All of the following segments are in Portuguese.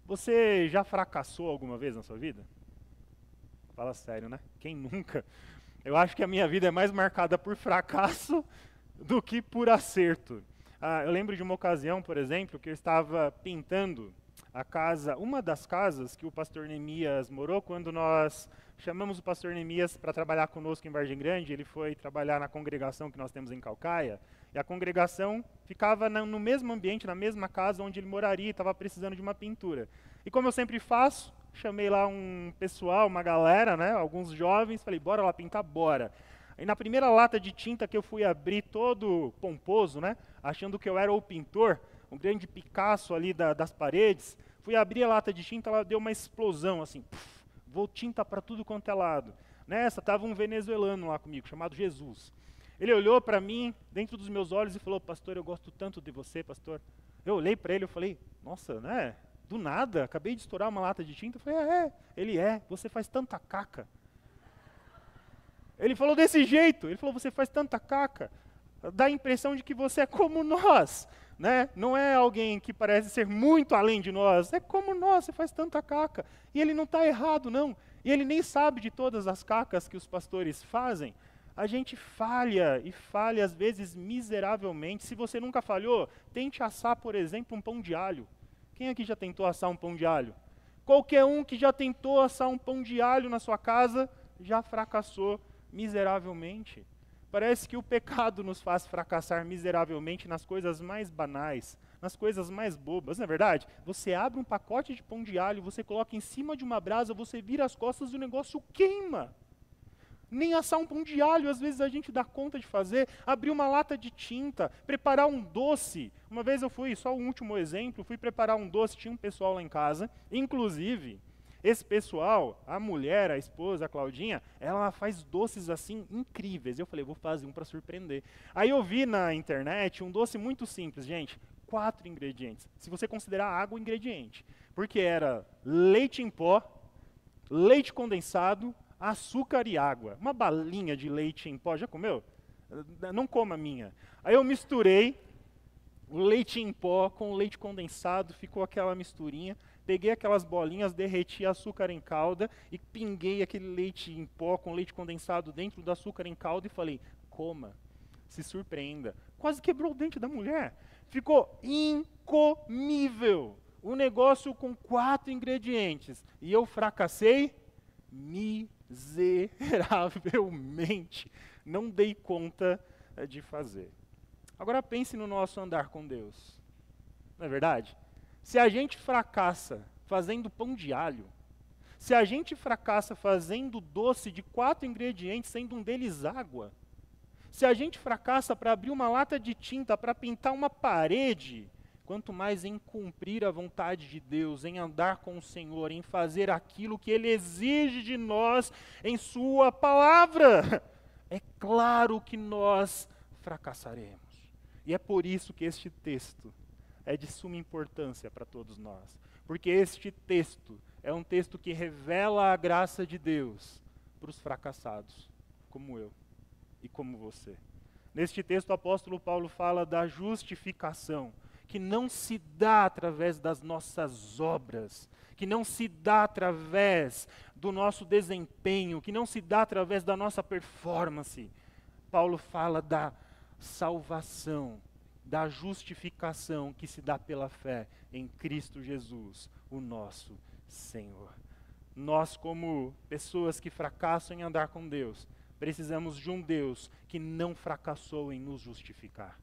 Você já fracassou alguma vez na sua vida? Fala sério, né? Quem nunca? Eu acho que a minha vida é mais marcada por fracasso do que por acerto. Eu lembro de uma ocasião, por exemplo, que eu estava pintando a casa, uma das casas que o pastor Neemias morou quando nós chamamos o pastor Neemias para trabalhar conosco em Vargem Grande. Ele foi trabalhar na congregação que nós temos em Caucaia, e a congregação ficava no mesmo ambiente, na mesma casa onde ele moraria, e estava precisando de uma pintura. E como eu sempre faço, chamei lá um pessoal, uma galera, né, alguns jovens, falei, bora lá pintar, bora. E na primeira lata de tinta que eu fui abrir, todo pomposo, né, achando que eu era o pintor, um grande Picasso ali das paredes, fui abrir a lata de tinta, ela deu uma explosão, assim, puf, voou tinta para tudo quanto é lado. Nessa, estava um venezuelano lá comigo, chamado Jesus. Ele olhou para mim, dentro dos meus olhos, e falou, pastor, eu gosto tanto de você, pastor. Eu olhei para ele e falei, nossa, né, do nada, acabei de estourar uma lata de tinta. Eu falei, ele você faz tanta caca. Ele falou desse jeito, ele falou, você faz tanta caca, dá a impressão de que você é como nós, né? Não é alguém que parece ser muito além de nós, é como nós, você faz tanta caca. E ele não está errado, não. E ele nem sabe de todas as cacas que os pastores fazem. A gente falha, e falha às vezes miseravelmente. Se você nunca falhou, tente assar, por exemplo, um pão de alho. Quem aqui já tentou assar um pão de alho? Qualquer um que já tentou assar um pão de alho na sua casa, já fracassou miseravelmente. Parece que o pecado nos faz fracassar miseravelmente nas coisas mais banais, nas coisas mais bobas, não é verdade? Você abre um pacote de pão de alho, você coloca em cima de uma brasa, você vira as costas e o negócio queima. Nem assar um pão de alho, às vezes a gente dá conta de fazer, abrir uma lata de tinta, preparar um doce. Uma vez eu fui, só um último exemplo, fui preparar um doce, tinha um pessoal lá em casa, inclusive, esse pessoal, a mulher, a esposa, a Claudinha, ela faz doces assim incríveis. Eu falei, vou fazer um para surpreender. Aí eu vi na internet um doce muito simples, gente, 4 ingredientes. Se você considerar água ingrediente, porque era leite em pó, leite condensado, açúcar e água. Uma balinha de leite em pó, já comeu? Não coma a minha. Aí eu misturei o leite em pó com o leite condensado, ficou aquela misturinha. Peguei aquelas bolinhas, derreti açúcar em calda e pinguei aquele leite em pó com leite condensado dentro do açúcar em calda e falei, coma, se surpreenda. Quase quebrou o dente da mulher. Ficou incomível. O negócio com 4 ingredientes. E eu fracassei miseravelmente. Não dei conta de fazer. Agora pense no nosso andar com Deus. Não é verdade? Se a gente fracassa fazendo pão de alho, se a gente fracassa fazendo doce de 4 ingredientes, sendo um deles água, se a gente fracassa para abrir uma lata de tinta, para pintar uma parede, quanto mais em cumprir a vontade de Deus, em andar com o Senhor, em fazer aquilo que Ele exige de nós em Sua palavra. É claro que nós fracassaremos. E é por isso que este texto é de suma importância para todos nós. Porque este texto é um texto que revela a graça de Deus para os fracassados, como eu e como você. Neste texto, o apóstolo Paulo fala da justificação, que não se dá através das nossas obras, que não se dá através do nosso desempenho, que não se dá através da nossa performance. Paulo fala da salvação, da justificação que se dá pela fé em Cristo Jesus, o nosso Senhor. Nós, como pessoas que fracassam em andar com Deus, precisamos de um Deus que não fracassou em nos justificar.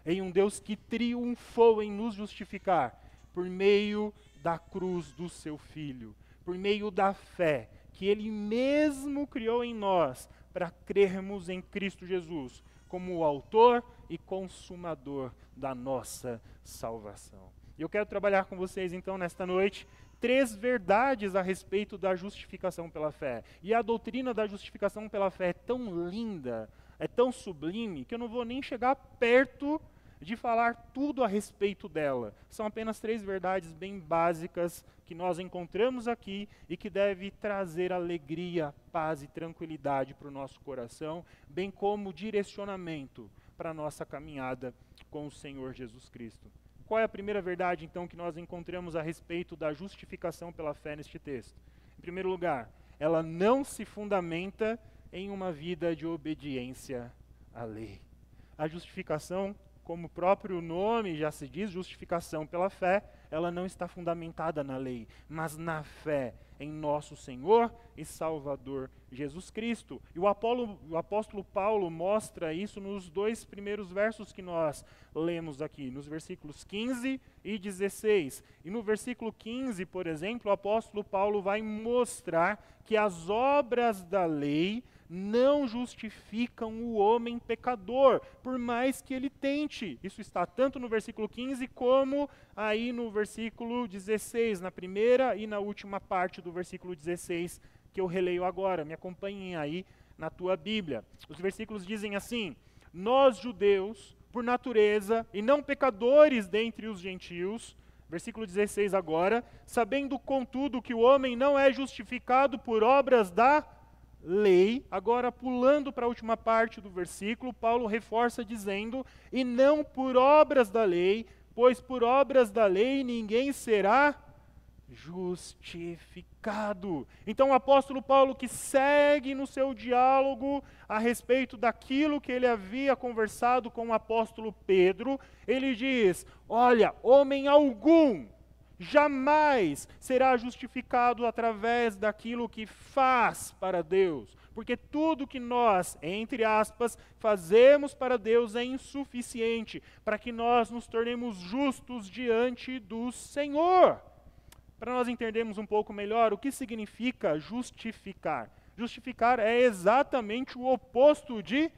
Em um Deus que triunfou em nos justificar por meio da cruz do seu Filho, por meio da fé que Ele mesmo criou em nós para crermos em Cristo Jesus como o autor e consumador da nossa salvação. E eu quero trabalhar com vocês então nesta noite 3 verdades a respeito da justificação pela fé. E a doutrina da justificação pela fé é tão linda, é tão sublime, que eu não vou nem chegar perto de falar tudo a respeito dela. São apenas 3 verdades bem básicas que nós encontramos aqui e que deve trazer alegria, paz e tranquilidade para o nosso coração, bem como direcionamento para a nossa caminhada com o Senhor Jesus Cristo. Qual é a primeira verdade, então, que nós encontramos a respeito da justificação pela fé neste texto? Em primeiro lugar, ela não se fundamenta em uma vida de obediência à lei. A justificação, como o próprio nome já se diz, justificação pela fé, ela não está fundamentada na lei, mas na fé em nosso Senhor e Salvador Jesus Cristo. E o apóstolo Paulo mostra isso nos 2 primeiros versos que nós lemos aqui, nos versículos 15 e 16. E no versículo 15, por exemplo, o apóstolo Paulo vai mostrar que as obras da lei não justificam o homem pecador, por mais que ele tente. Isso está tanto no versículo 15 como aí no versículo 16, na primeira e na última parte do versículo 16, que eu releio agora. Me acompanhem aí na tua Bíblia. Os versículos dizem assim: nós judeus, por natureza, e não pecadores dentre os gentios, versículo 16 agora, sabendo contudo que o homem não é justificado por obras da lei. Agora, pulando para a última parte do versículo, Paulo reforça dizendo: e não por obras da lei, pois por obras da lei ninguém será justificado. Então o apóstolo Paulo, que segue no seu diálogo a respeito daquilo que ele havia conversado com o apóstolo Pedro, ele diz: olha, homem algum jamais será justificado através daquilo que faz para Deus, porque tudo que nós, entre aspas, fazemos para Deus é insuficiente para que nós nos tornemos justos diante do Senhor. Para nós entendermos um pouco melhor o que significa justificar. Justificar é exatamente o oposto de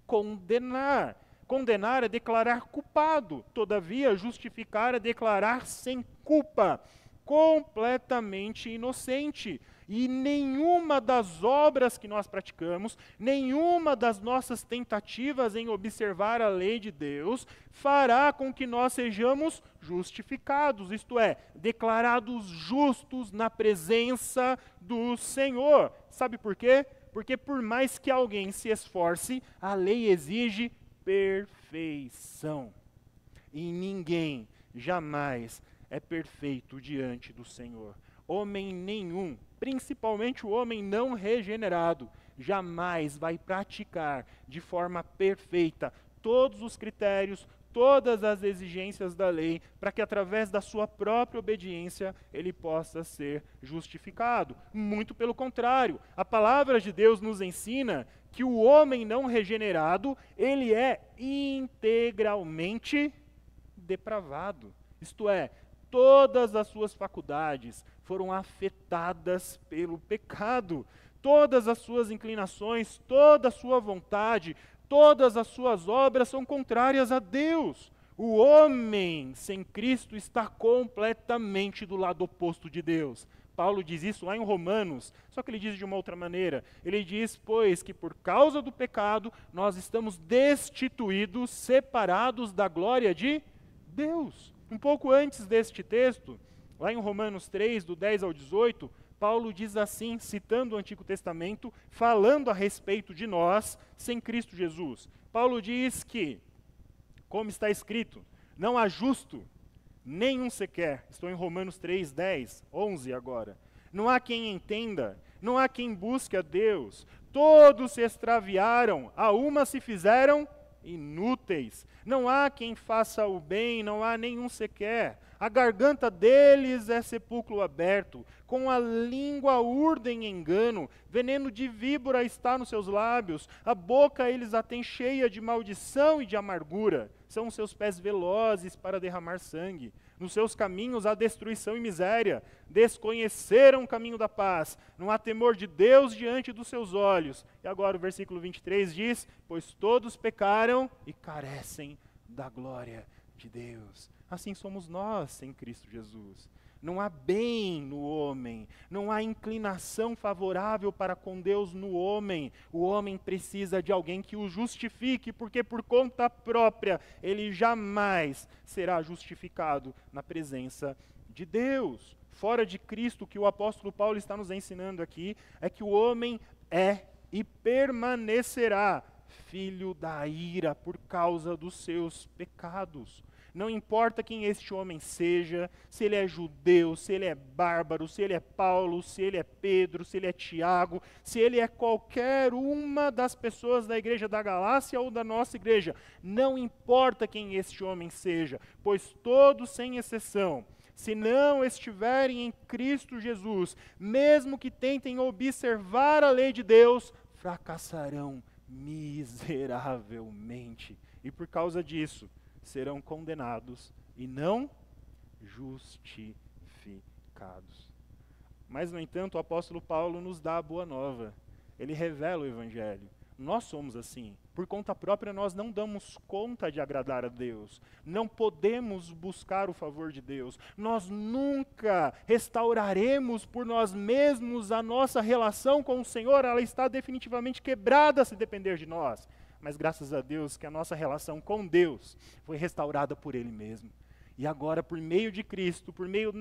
condenar. Condenar é declarar culpado, todavia justificar é declarar sem culpa, completamente inocente. E nenhuma das obras que nós praticamos, nenhuma das nossas tentativas em observar a lei de Deus, fará com que nós sejamos justificados, isto é, declarados justos na presença do Senhor. Sabe por quê? Porque por mais que alguém se esforce, a lei exige perfeição. E ninguém jamais é perfeito diante do Senhor. Homem nenhum, principalmente o homem não regenerado, jamais vai praticar de forma perfeita todos os critérios, todas as exigências da lei, para que através da sua própria obediência ele possa ser justificado. Muito pelo contrário, a palavra de Deus nos ensina que o homem não regenerado, ele é integralmente depravado. Isto é, todas as suas faculdades foram afetadas pelo pecado. Todas as suas inclinações, toda a sua vontade, todas as suas obras são contrárias a Deus. O homem sem Cristo está completamente do lado oposto de Deus. Paulo diz isso lá em Romanos, só que ele diz de uma outra maneira. Ele diz, pois, que por causa do pecado, nós estamos destituídos, separados da glória de Deus. Um pouco antes deste texto, lá em Romanos 3, do 10 ao 18, Paulo diz assim, citando o Antigo Testamento, falando a respeito de nós sem Cristo Jesus. Paulo diz que, como está escrito, não há justo, nenhum sequer. Estou em Romanos 3, 10, 11 agora. Não há quem entenda, não há quem busque a Deus. Todos se extraviaram, a uma se fizeram inúteis. Não há quem faça o bem, não há nenhum sequer. A garganta deles é sepulcro aberto, com a língua urdem engano, veneno de víbora está nos seus lábios, a boca eles a têm cheia de maldição e de amargura. São os seus pés velozes para derramar sangue. Nos seus caminhos há destruição e miséria. Desconheceram o caminho da paz. Não há temor de Deus diante dos seus olhos. E agora o versículo 23 diz, pois todos pecaram e carecem da glória de Deus. Assim somos nós sem Cristo Jesus. Não há bem no homem, não há inclinação favorável para com Deus no homem. O homem precisa de alguém que o justifique, porque por conta própria ele jamais será justificado na presença de Deus. Fora de Cristo, o que o apóstolo Paulo está nos ensinando aqui é que o homem é e permanecerá filho da ira por causa dos seus pecados. Não importa quem este homem seja, se ele é judeu, se ele é bárbaro, se ele é Paulo, se ele é Pedro, se ele é Tiago, se ele é qualquer uma das pessoas da igreja da Galácia ou da nossa igreja. Não importa quem este homem seja, pois todos, sem exceção, se não estiverem em Cristo Jesus, mesmo que tentem observar a lei de Deus, fracassarão miseravelmente. E por causa disso, serão condenados e não justificados. Mas, no entanto, o apóstolo Paulo nos dá a boa nova. Ele revela o evangelho. Nós somos assim. Por conta própria, nós não damos conta de agradar a Deus. Não podemos buscar o favor de Deus. Nós nunca restauraremos por nós mesmos a nossa relação com o Senhor. Ela está definitivamente quebrada se depender de nós. Mas graças a Deus que a nossa relação com Deus foi restaurada por Ele mesmo. E agora, por meio de Cristo, por meio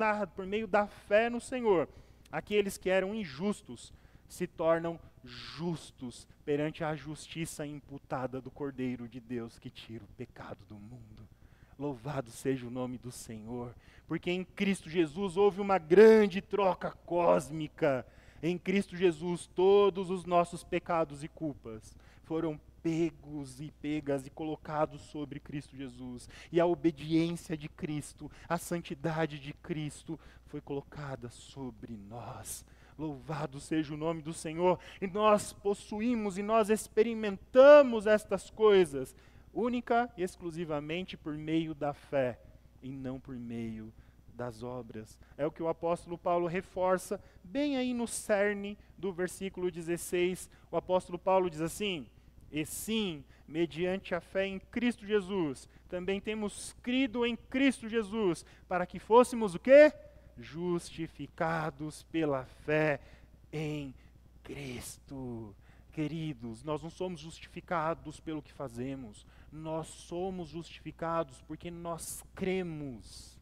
da fé no Senhor, aqueles que eram injustos se tornam justos perante a justiça imputada do Cordeiro de Deus que tira o pecado do mundo. Louvado seja o nome do Senhor, porque em Cristo Jesus houve uma grande troca cósmica. Em Cristo Jesus todos os nossos pecados e culpas foram pegos e pegas e colocados sobre Cristo Jesus. E a obediência de Cristo, a santidade de Cristo foi colocada sobre nós. Louvado seja o nome do Senhor. E nós possuímos e nós experimentamos estas coisas, única e exclusivamente por meio da fé, e não por meio das obras. É o que o apóstolo Paulo reforça, bem aí no cerne do versículo 16. O apóstolo Paulo diz assim: e sim, mediante a fé em Cristo Jesus, também temos crido em Cristo Jesus, para que fôssemos o quê? Justificados pela fé em Cristo. Queridos, nós não somos justificados pelo que fazemos, nós somos justificados porque nós cremos.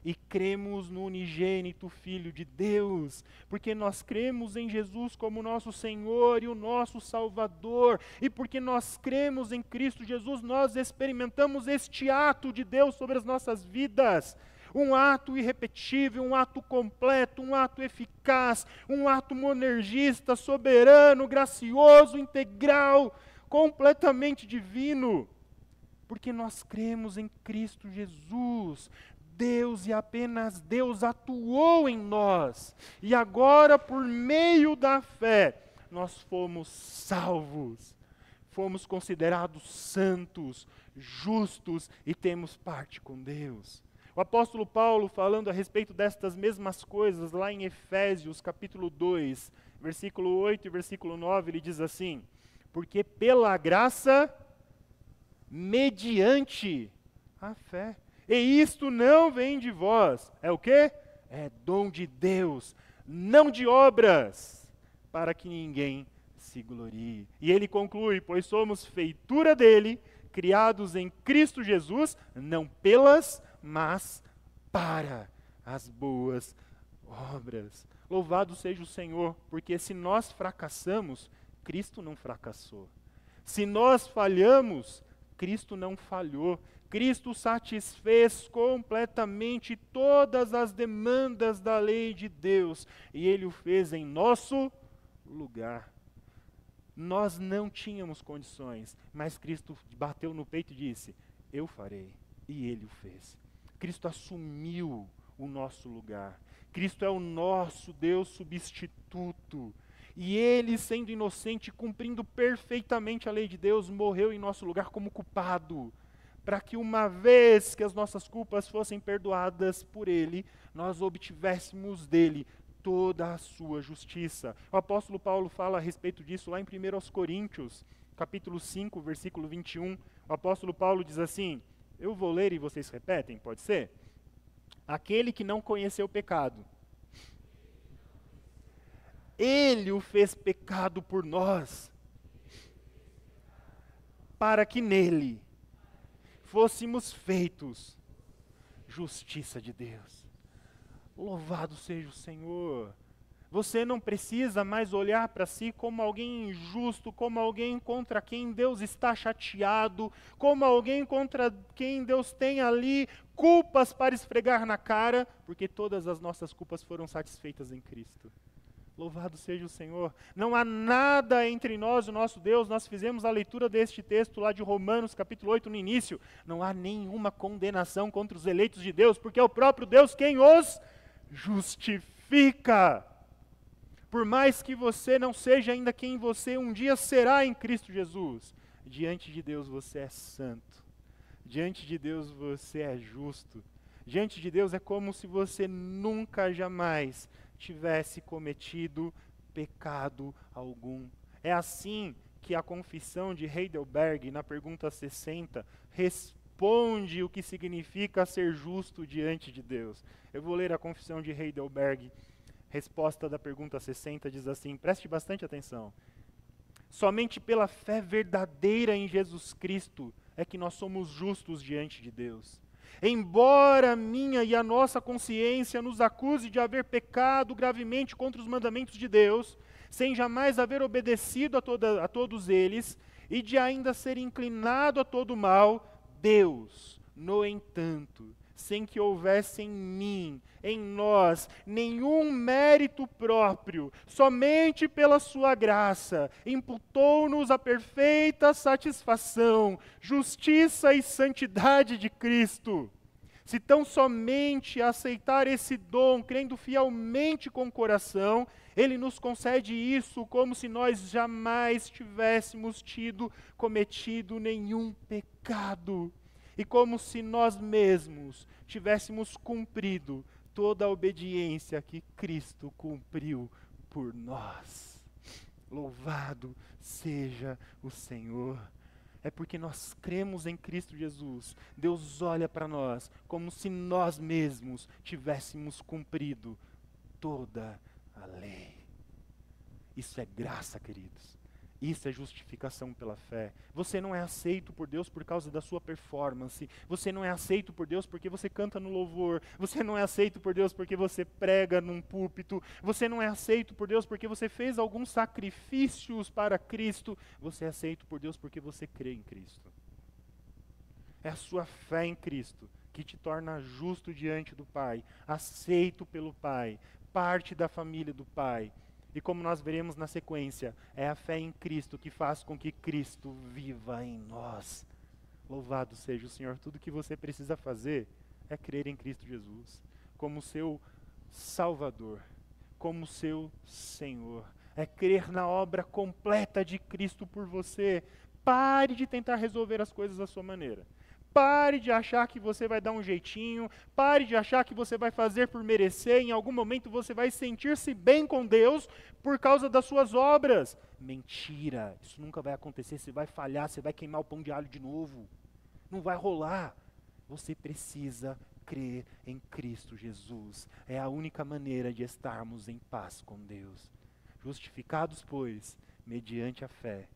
E cremos no unigênito Filho de Deus, porque nós cremos em Jesus como nosso Senhor e o nosso Salvador, e porque nós cremos em Cristo Jesus, nós experimentamos este ato de Deus sobre as nossas vidas. Um ato irrepetível, um ato completo, um ato eficaz, um ato monergista, soberano, gracioso, integral, completamente divino. Porque nós cremos em Cristo Jesus. Deus e apenas Deus atuou em nós. E agora, por meio da fé, nós fomos salvos. Fomos considerados santos, justos e temos parte com Deus. O apóstolo Paulo, falando a respeito destas mesmas coisas, lá em Efésios, capítulo 2, versículo 8 e versículo 9, ele diz assim: porque pela graça, mediante a fé. E isto não vem de vós. É o quê? É dom de Deus, não de obras, para que ninguém se glorie. E ele conclui: pois somos feitura dele, criados em Cristo Jesus, não pelas, mas para as boas obras. Louvado seja o Senhor, porque se nós fracassamos, Cristo não fracassou. Se nós falhamos, Cristo não falhou. Cristo satisfez completamente todas as demandas da lei de Deus, e Ele o fez em nosso lugar. Nós não tínhamos condições, mas Cristo bateu no peito e disse: eu farei, e Ele o fez. Cristo assumiu o nosso lugar. Cristo é o nosso Deus substituto. E Ele, sendo inocente, cumprindo perfeitamente a lei de Deus, morreu em nosso lugar como culpado, para que uma vez que as nossas culpas fossem perdoadas por Ele, nós obtivéssemos dele toda a sua justiça. O apóstolo Paulo fala a respeito disso lá em 1 Coríntios, capítulo 5, versículo 21. O apóstolo Paulo diz assim, eu vou ler e vocês repetem, pode ser? Aquele que não conheceu o pecado, Ele o fez pecado por nós, para que nele fôssemos feitos justiça de Deus. Louvado seja o Senhor. Você não precisa mais olhar para si como alguém injusto, como alguém contra quem Deus está chateado, como alguém contra quem Deus tem ali culpas para esfregar na cara, porque todas as nossas culpas foram satisfeitas em Cristo. Louvado seja o Senhor. Não há nada entre nós e o nosso Deus. Nós fizemos a leitura deste texto lá de Romanos, capítulo 8, no início. Não há nenhuma condenação contra os eleitos de Deus, porque é o próprio Deus quem os justifica. Por mais que você não seja ainda quem você um dia será em Cristo Jesus, diante de Deus você é santo. Diante de Deus você é justo. Diante de Deus é como se você nunca, jamais tivesse cometido pecado algum. É assim que a confissão de Heidelberg, na pergunta 60, responde o que significa ser justo diante de Deus. Eu vou ler a confissão de Heidelberg. Resposta da pergunta 60 diz assim, preste bastante atenção. Somente pela fé verdadeira em Jesus Cristo é que nós somos justos diante de Deus. Embora a minha e a nossa consciência nos acuse de haver pecado gravemente contra os mandamentos de Deus, sem jamais haver obedecido a todos eles, e de ainda ser inclinado a todo mal, Deus, no entanto, sem que houvesse em mim, em nós, nenhum mérito próprio, somente pela sua graça, imputou-nos a perfeita satisfação, justiça e santidade de Cristo. Se tão somente aceitar esse dom, crendo fielmente com o coração, Ele nos concede isso como se nós jamais tivéssemos cometido nenhum pecado. E como se nós mesmos tivéssemos cumprido toda a obediência que Cristo cumpriu por nós. Louvado seja o Senhor. É porque nós cremos em Cristo Jesus. Deus olha para nós como se nós mesmos tivéssemos cumprido toda a lei. Isso é graça, queridos. Isso é justificação pela fé. Você não é aceito por Deus por causa da sua performance. Você não é aceito por Deus porque você canta no louvor. Você não é aceito por Deus porque você prega num púlpito. Você não é aceito por Deus porque você fez alguns sacrifícios para Cristo. Você é aceito por Deus porque você crê em Cristo. É a sua fé em Cristo que te torna justo diante do Pai, aceito pelo Pai, parte da família do Pai. E como nós veremos na sequência, é a fé em Cristo que faz com que Cristo viva em nós. Louvado seja o Senhor. Tudo que você precisa fazer é crer em Cristo Jesus, como seu Salvador, como seu Senhor. É crer na obra completa de Cristo por você. Pare de tentar resolver as coisas da sua maneira. Pare de achar que você vai dar um jeitinho, pare de achar que você vai fazer por merecer, em algum momento você vai sentir-se bem com Deus por causa das suas obras. Mentira, isso nunca vai acontecer, você vai falhar, você vai queimar o pão de alho de novo. Não vai rolar. Você precisa crer em Cristo Jesus. É a única maneira de estarmos em paz com Deus. Justificados, pois, mediante a fé,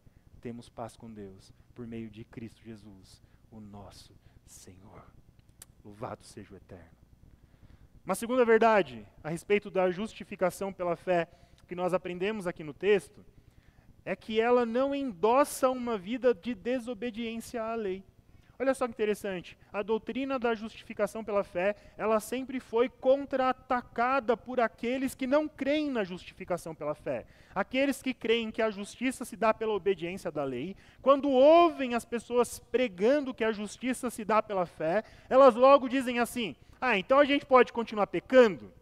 temos paz com Deus, por meio de Cristo Jesus, o nosso Senhor. Louvado seja o Eterno. Uma segunda verdade a respeito da justificação pela fé que nós aprendemos aqui no texto é que ela não endossa uma vida de desobediência à lei. Olha só que interessante, a doutrina da justificação pela fé, ela sempre foi contra-atacada por aqueles que não creem na justificação pela fé. Aqueles que creem que a justiça se dá pela obediência da lei, quando ouvem as pessoas pregando que a justiça se dá pela fé, elas logo dizem assim, então a gente pode continuar pecando?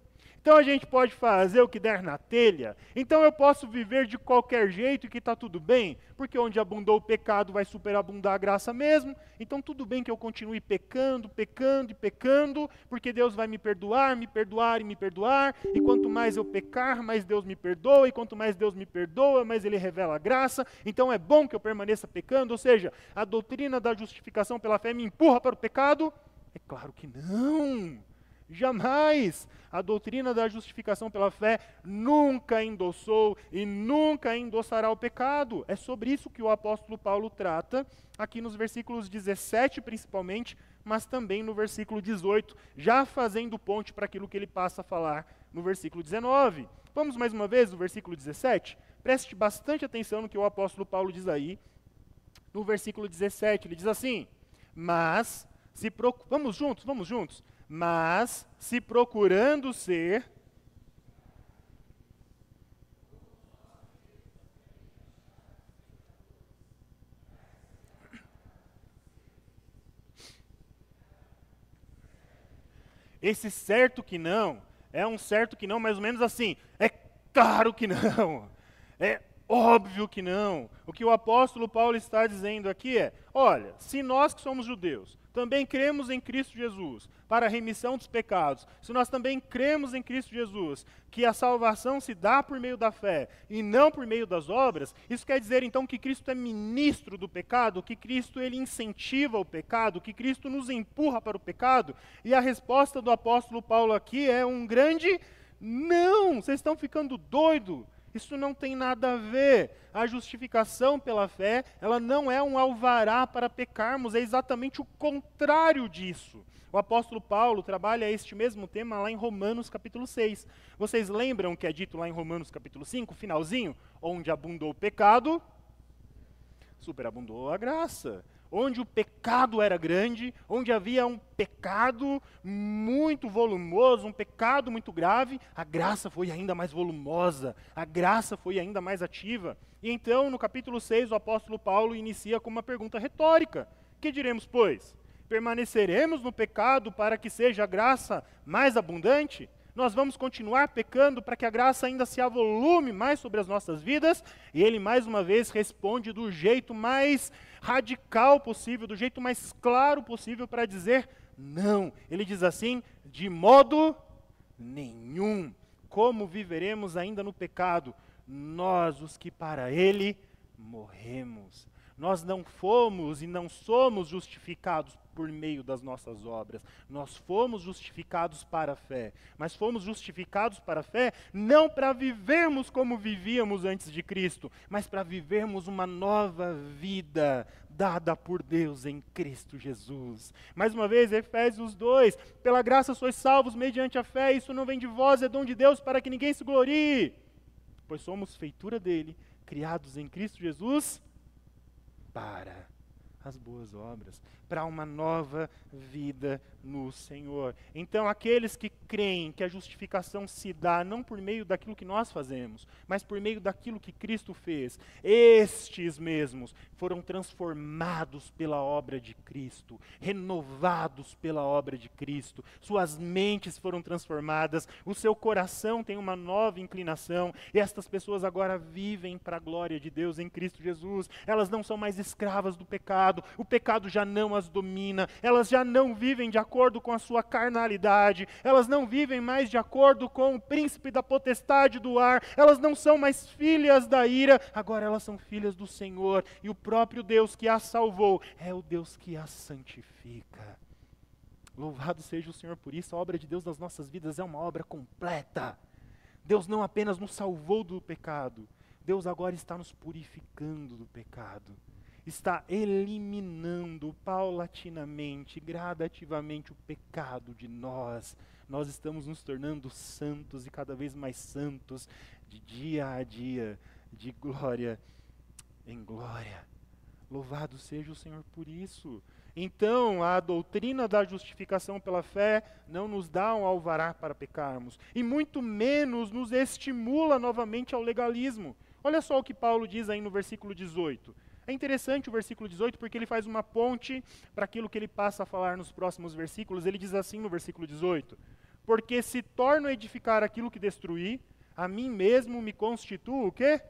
Então a gente pode fazer o que der na telha? Então eu posso viver de qualquer jeito e que está tudo bem? Porque onde abundou o pecado vai superabundar a graça mesmo. Então tudo bem que eu continue pecando, pecando e pecando, porque Deus vai me perdoar, me perdoar e me perdoar. E quanto mais eu pecar, mais Deus me perdoa. E quanto mais Deus me perdoa, mais Ele revela a graça. Então é bom que eu permaneça pecando. Ou seja, a doutrina da justificação pela fé me empurra para o pecado? É claro que não. Jamais! A doutrina da justificação pela fé nunca endossou e nunca endossará o pecado. É sobre isso que o apóstolo Paulo trata, aqui nos versículos 17 principalmente, mas também no versículo 18, já fazendo ponte para aquilo que ele passa a falar no versículo 19. Vamos mais uma vez no versículo 17? Preste bastante atenção no que o apóstolo Paulo diz aí. No versículo 17, ele diz assim: vamos juntos. Mas, se procurando ser... Esse certo que não, é um certo que não mais ou menos assim, é claro que não, é óbvio que não. O que o apóstolo Paulo está dizendo aqui é, olha, se nós que somos judeus também cremos em Cristo Jesus para a remissão dos pecados, se nós também cremos em Cristo Jesus, que a salvação se dá por meio da fé e não por meio das obras, isso quer dizer então que Cristo é ministro do pecado, que Cristo ele incentiva o pecado, que Cristo nos empurra para o pecado, e a resposta do apóstolo Paulo aqui é um grande não, vocês estão ficando doidos. Isso não tem nada a ver. A justificação pela fé, ela não é um alvará para pecarmos, é exatamente o contrário disso. O apóstolo Paulo trabalha este mesmo tema lá em Romanos capítulo 6. Vocês lembram o que é dito lá em Romanos capítulo 5, finalzinho? Onde abundou o pecado, superabundou a graça. Onde o pecado era grande, onde havia um pecado muito volumoso, um pecado muito grave, a graça foi ainda mais volumosa, a graça foi ainda mais ativa. E então, no capítulo 6, o apóstolo Paulo inicia com uma pergunta retórica. Que diremos, pois? Permaneceremos no pecado para que seja a graça mais abundante? Nós vamos continuar pecando para que a graça ainda se avolume mais sobre as nossas vidas? E ele mais uma vez responde do jeito mais radical possível, do jeito mais claro possível para dizer não. Ele diz assim, de modo nenhum. Como viveremos ainda no pecado? Nós, os que para ele morremos. Nós não fomos e não somos justificados por meio das nossas obras. Nós fomos justificados para a fé. Mas fomos justificados para a fé não para vivermos como vivíamos antes de Cristo, mas para vivermos uma nova vida dada por Deus em Cristo Jesus. Mais uma vez, Efésios 2, pela graça sois salvos mediante a fé, isso não vem de vós, é dom de Deus para que ninguém se glorie. Pois somos feitura dele, criados em Cristo Jesus, para as boas obras, para uma nova vida no Senhor. Então, aqueles que creem que a justificação se dá não por meio daquilo que nós fazemos, mas por meio daquilo que Cristo fez, estes mesmos foram transformados pela obra de Cristo, renovados pela obra de Cristo, suas mentes foram transformadas, o seu coração tem uma nova inclinação, e estas pessoas agora vivem para a glória de Deus em Cristo Jesus. Elas não são mais escravas do pecado, o pecado já não as domina, elas já não vivem de acordo com a sua carnalidade, elas não vivem mais de acordo com o príncipe da potestade do ar, elas não são mais filhas da ira, agora elas são filhas do Senhor, e o próprio Deus que as salvou é o Deus que as santifica. Louvado seja o Senhor por isso, a obra de Deus nas nossas vidas é uma obra completa. Deus não apenas nos salvou do pecado, Deus agora está nos purificando do pecado. Está eliminando paulatinamente, gradativamente o pecado de nós. Nós estamos nos tornando santos e cada vez mais santos, de dia a dia, de glória em glória. Louvado seja o Senhor por isso. Então, a doutrina da justificação pela fé não nos dá um alvará para pecarmos, e muito menos nos estimula novamente ao legalismo. Olha só o que Paulo diz aí no versículo 18. É interessante o versículo 18 porque ele faz uma ponte para aquilo que ele passa a falar nos próximos versículos. Ele diz assim no versículo 18: porque se torno a edificar aquilo que destruí, a mim mesmo me constituo o quê?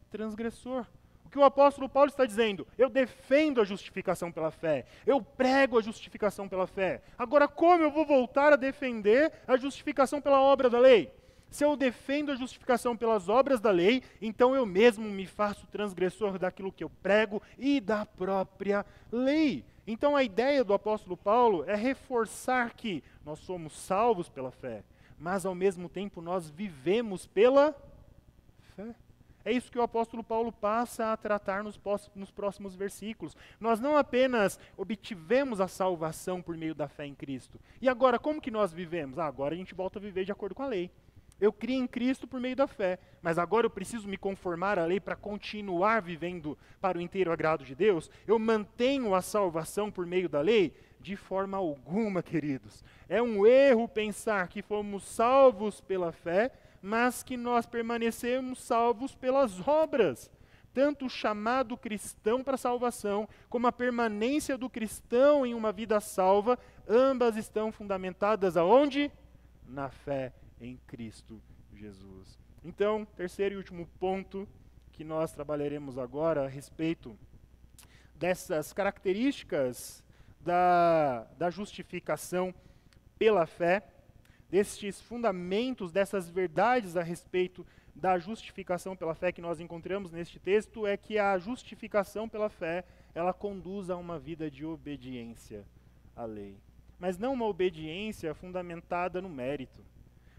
Transgressor. O que o apóstolo Paulo está dizendo? Eu defendo a justificação pela fé, eu prego a justificação pela fé. Agora, como eu vou voltar a defender a justificação pela obra da lei? Se eu defendo a justificação pelas obras da lei, então eu mesmo me faço transgressor daquilo que eu prego e da própria lei. Então a ideia do apóstolo Paulo é reforçar que nós somos salvos pela fé, mas ao mesmo tempo nós vivemos pela fé. É isso que o apóstolo Paulo passa a tratar nos próximos versículos. Nós não apenas obtivemos a salvação por meio da fé em Cristo. E agora, como que nós vivemos? Agora a gente volta a viver de acordo com a lei. Eu criei em Cristo por meio da fé, mas agora eu preciso me conformar à lei para continuar vivendo para o inteiro agrado de Deus? Eu mantenho a salvação por meio da lei? De forma alguma, queridos. É um erro pensar que fomos salvos pela fé, mas que nós permanecemos salvos pelas obras. Tanto o chamado cristão para a salvação, como a permanência do cristão em uma vida salva, ambas estão fundamentadas aonde? Na fé em Cristo Jesus. Então, terceiro e último ponto que nós trabalharemos agora a respeito dessas características da justificação pela fé, destes fundamentos, dessas verdades a respeito da justificação pela fé que nós encontramos neste texto, é que a justificação pela fé, ela conduz a uma vida de obediência à lei. Mas não uma obediência fundamentada no mérito.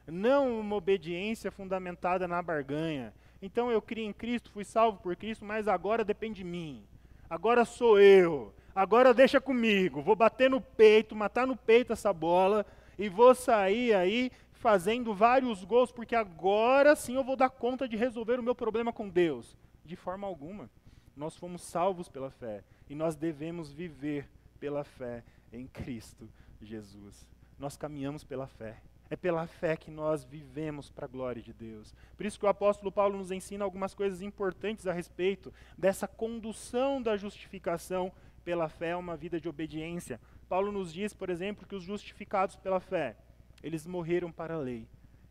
Não uma obediência fundamentada na barganha. Então eu criei em Cristo, fui salvo por Cristo, mas agora depende de mim. Agora sou eu. Agora deixa comigo. Vou bater no peito, matar no peito essa bola e vou sair aí fazendo vários gols, porque agora sim eu vou dar conta de resolver o meu problema com Deus. De forma alguma. Nós fomos salvos pela fé e nós devemos viver pela fé em Cristo Jesus. Nós caminhamos pela fé. É pela fé que nós vivemos para a glória de Deus. Por isso que o apóstolo Paulo nos ensina algumas coisas importantes a respeito dessa condução da justificação pela fé a uma vida de obediência. Paulo nos diz, por exemplo, que os justificados pela fé, eles morreram para a lei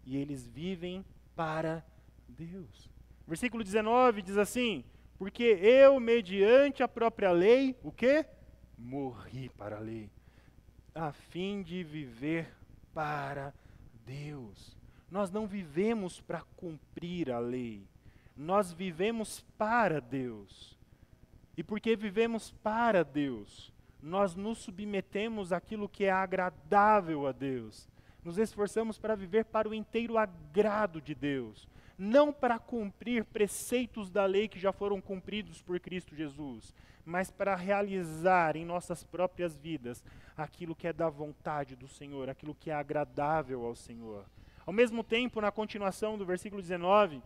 e eles vivem para Deus. Versículo 19 diz assim: porque eu, mediante a própria lei, o quê? Morri para a lei, a fim de viver para Deus. Nós não vivemos para cumprir a lei, nós vivemos para Deus. E porque vivemos para Deus, nós nos submetemos àquilo que é agradável a Deus. Nos esforçamos para viver para o inteiro agrado de Deus, não para cumprir preceitos da lei que já foram cumpridos por Cristo Jesus, mas para realizar em nossas próprias vidas aquilo que é da vontade do Senhor, aquilo que é agradável ao Senhor. Ao mesmo tempo, na continuação do versículo 19,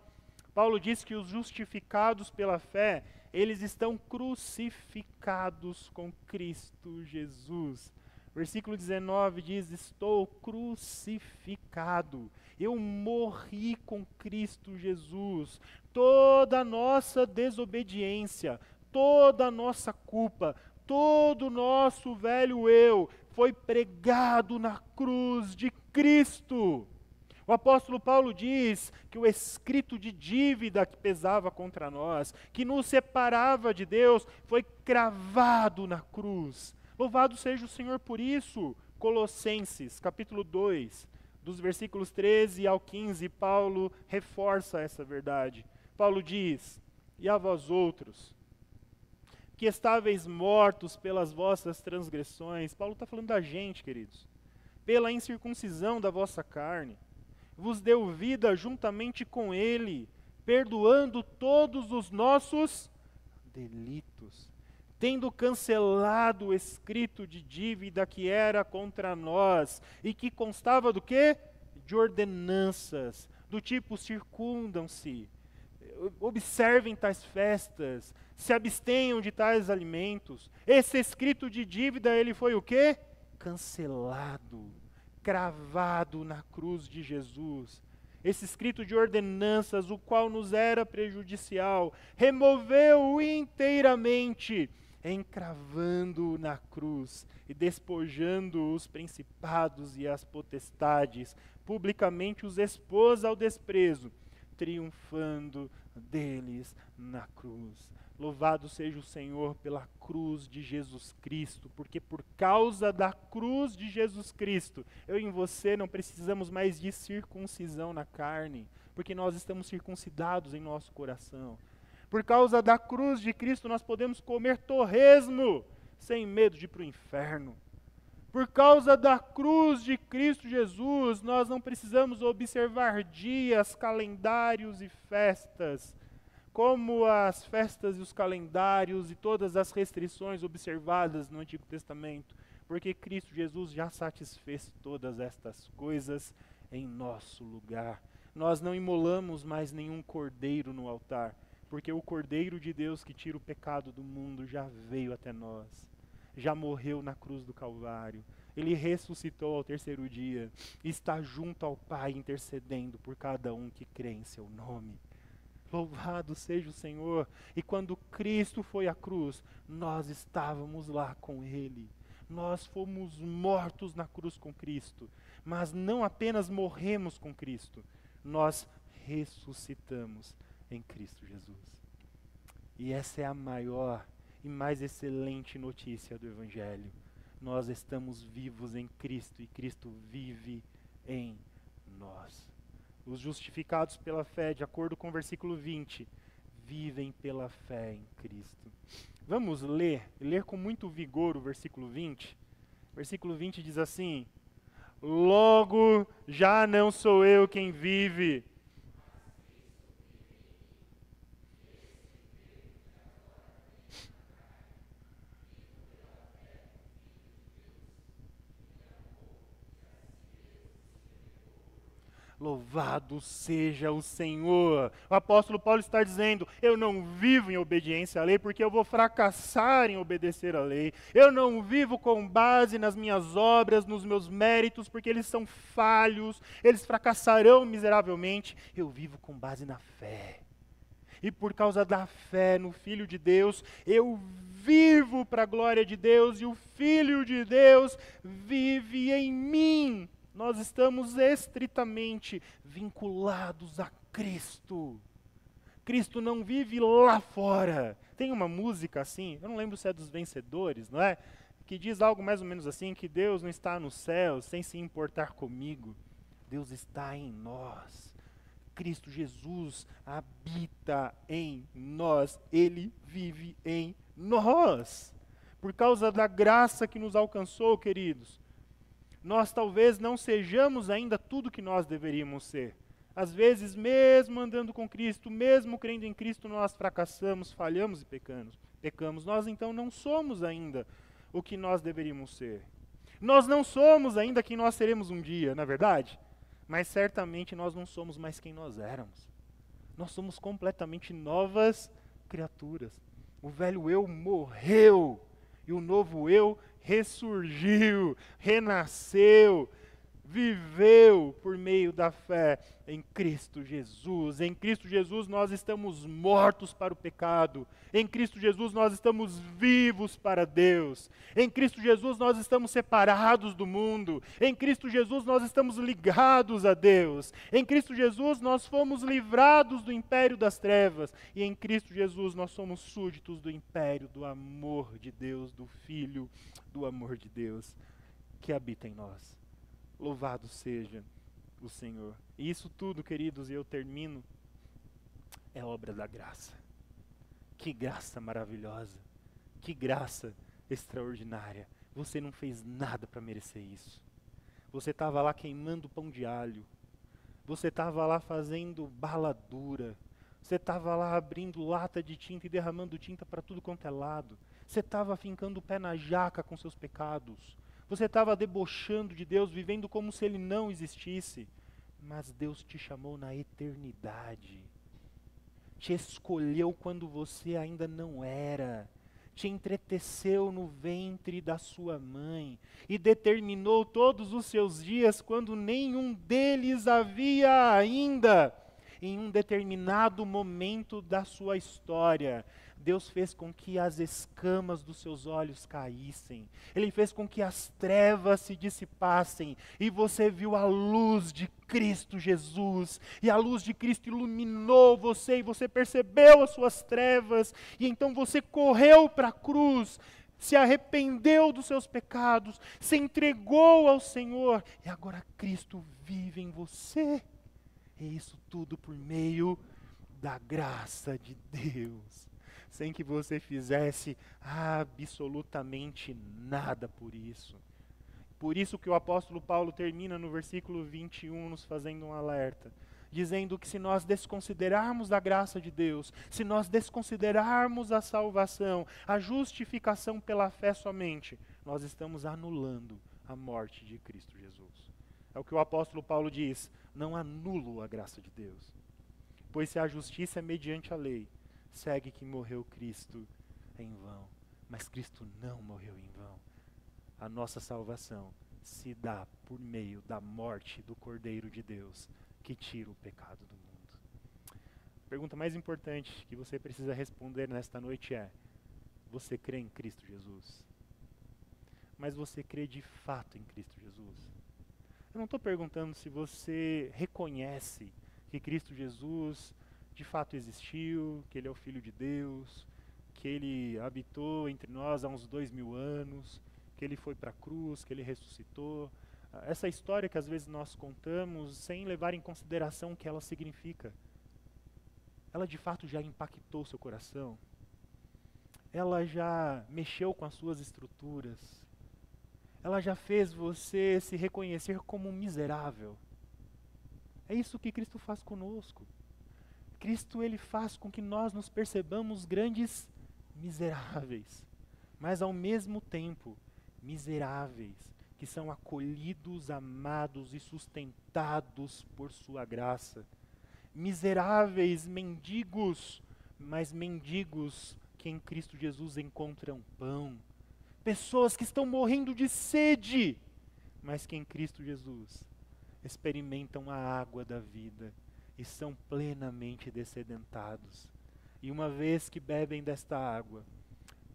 Paulo diz que os justificados pela fé, eles estão crucificados com Cristo Jesus. Versículo 19 diz: estou crucificado, eu morri com Cristo Jesus. Toda a nossa desobediência, toda a nossa culpa, todo o nosso velho eu foi pregado na cruz de Cristo. O apóstolo Paulo diz que o escrito de dívida que pesava contra nós, que nos separava de Deus, foi cravado na cruz. Louvado seja o Senhor por isso. Colossenses, capítulo 2, dos versículos 13 ao 15, Paulo reforça essa verdade. Paulo diz: e a vós outros, que estáveis mortos pelas vossas transgressões. Paulo está falando da gente, queridos. Pela incircuncisão da vossa carne, vos deu vida juntamente com ele, perdoando todos os nossos delitos, tendo cancelado o escrito de dívida que era contra nós, e que constava do quê? De ordenanças, do tipo circundam-se, observem tais festas, se abstenham de tais alimentos. Esse escrito de dívida, ele foi o quê? Cancelado, cravado na cruz de Jesus. Esse escrito de ordenanças, o qual nos era prejudicial, removeu-o inteiramente, encravando-o na cruz e despojando os principados e as potestades, publicamente os expôs ao desprezo, triunfando deles na cruz. Louvado seja o Senhor pela cruz de Jesus Cristo, porque por causa da cruz de Jesus Cristo, eu e você não precisamos mais de circuncisão na carne, porque nós estamos circuncidados em nosso coração. Por causa da cruz de Cristo, nós podemos comer torresmo, sem medo de ir para o inferno. Por causa da cruz de Cristo Jesus, nós não precisamos observar dias, calendários e festas, como as festas e os calendários e todas as restrições observadas no Antigo Testamento, porque Cristo Jesus já satisfez todas estas coisas em nosso lugar. Nós não imolamos mais nenhum cordeiro no altar, porque o Cordeiro de Deus que tira o pecado do mundo já veio até nós, já morreu na cruz do Calvário. Ele ressuscitou ao terceiro dia, está junto ao Pai intercedendo por cada um que crê em seu nome. Louvado seja o Senhor! E quando Cristo foi à cruz, nós estávamos lá com Ele. Nós fomos mortos na cruz com Cristo, mas não apenas morremos com Cristo, nós ressuscitamos em Cristo Jesus. E essa é a maior e mais excelente notícia do Evangelho. Nós estamos vivos em Cristo e Cristo vive em nós. Os justificados pela fé, de acordo com o versículo 20, vivem pela fé em Cristo. Vamos ler com muito vigor o versículo 20. Versículo 20 diz assim: logo já não sou eu quem vive. Louvado seja o Senhor. O apóstolo Paulo está dizendo: eu não vivo em obediência à lei porque eu vou fracassar em obedecer à lei. Eu não vivo com base nas minhas obras, nos meus méritos, porque eles são falhos, eles fracassarão miseravelmente. Eu vivo com base na fé. E por causa da fé no Filho de Deus, eu vivo para a glória de Deus e o Filho de Deus vive em mim. Nós estamos estritamente vinculados a Cristo. Cristo não vive lá fora. Tem uma música assim, eu não lembro se é dos Vencedores, não é? Que diz algo mais ou menos assim, que Deus não está no céu sem se importar comigo. Deus está em nós. Cristo Jesus habita em nós. Ele vive em nós. Por causa da graça que nos alcançou, queridos, nós talvez não sejamos ainda tudo que nós deveríamos ser. Às vezes, mesmo andando com Cristo, mesmo crendo em Cristo, nós fracassamos, falhamos e pecamos. Nós então não somos ainda o que nós deveríamos ser. Nós não somos ainda quem nós seremos um dia, não é verdade? Mas certamente nós não somos mais quem nós éramos. Nós somos completamente novas criaturas. O velho eu morreu e o novo eu ressurgiu, renasceu, viveu por meio da fé em Cristo Jesus. Em Cristo Jesus nós estamos mortos para o pecado. Em Cristo Jesus nós estamos vivos para Deus. Em Cristo Jesus nós estamos separados do mundo. Em Cristo Jesus nós estamos ligados a Deus. Em Cristo Jesus nós fomos livrados do império das trevas. E em Cristo Jesus nós somos súditos do império do amor de Deus, do Filho do amor de Deus que habita em nós. Louvado seja o Senhor. E isso tudo, queridos, e eu termino, é obra da graça. Que graça maravilhosa. Que graça extraordinária. Você não fez nada para merecer isso. Você estava lá queimando pão de alho. Você estava lá fazendo bala dura. Você estava lá abrindo lata de tinta e derramando tinta para tudo quanto é lado. Você estava fincando o pé na jaca com seus pecados. Você estava debochando de Deus, vivendo como se Ele não existisse. Mas Deus te chamou na eternidade. Te escolheu quando você ainda não era. Te entreteceu no ventre da sua mãe. E determinou todos os seus dias quando nenhum deles havia ainda. Em um determinado momento da sua história, Deus fez com que as escamas dos seus olhos caíssem. Ele fez com que as trevas se dissipassem. E você viu a luz de Cristo Jesus. E a luz de Cristo iluminou você e você percebeu as suas trevas. E então você correu para a cruz, se arrependeu dos seus pecados, se entregou ao Senhor. E agora Cristo vive em você. E isso tudo por meio da graça de Deus, sem que você fizesse absolutamente nada por isso. Por isso que o apóstolo Paulo termina no versículo 21 nos fazendo um alerta, dizendo que se nós desconsiderarmos a graça de Deus, se nós desconsiderarmos a salvação, a justificação pela fé somente, nós estamos anulando a morte de Cristo Jesus. É o que o apóstolo Paulo diz: não anulo a graça de Deus. Pois se a justiça é mediante a lei, segue que morreu Cristo em vão. Mas Cristo não morreu em vão. A nossa salvação se dá por meio da morte do Cordeiro de Deus, que tira o pecado do mundo. A pergunta mais importante que você precisa responder nesta noite é: você crê em Cristo Jesus? Mas você crê de fato em Cristo Jesus? Eu não estou perguntando se você reconhece que Cristo Jesus de fato existiu, que Ele é o Filho de Deus, que Ele habitou entre nós há uns 2000 anos, que Ele foi para a cruz, que Ele ressuscitou. Essa história que às vezes nós contamos sem levar em consideração o que ela significa. Ela de fato já impactou seu coração? Ela já mexeu com as suas estruturas? Ela já fez você se reconhecer como um miserável? É isso que Cristo faz conosco. Cristo, ele faz com que nós nos percebamos grandes miseráveis, mas ao mesmo tempo miseráveis, que são acolhidos, amados e sustentados por sua graça. Miseráveis, mendigos, mas mendigos que em Cristo Jesus encontram pão. Pessoas que estão morrendo de sede, mas que em Cristo Jesus experimentam a água da vida e são plenamente dessedentados. E uma vez que bebem desta água,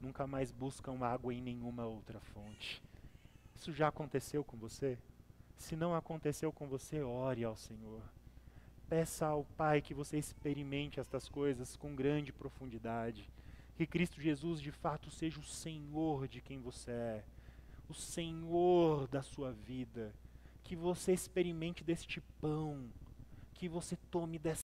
nunca mais buscam água em nenhuma outra fonte. Isso já aconteceu com você? Se não aconteceu com você, ore ao Senhor. Peça ao Pai que você experimente estas coisas com grande profundidade. Que Cristo Jesus de fato seja o Senhor de quem você é, o Senhor da sua vida. Que você experimente deste pão, que você tome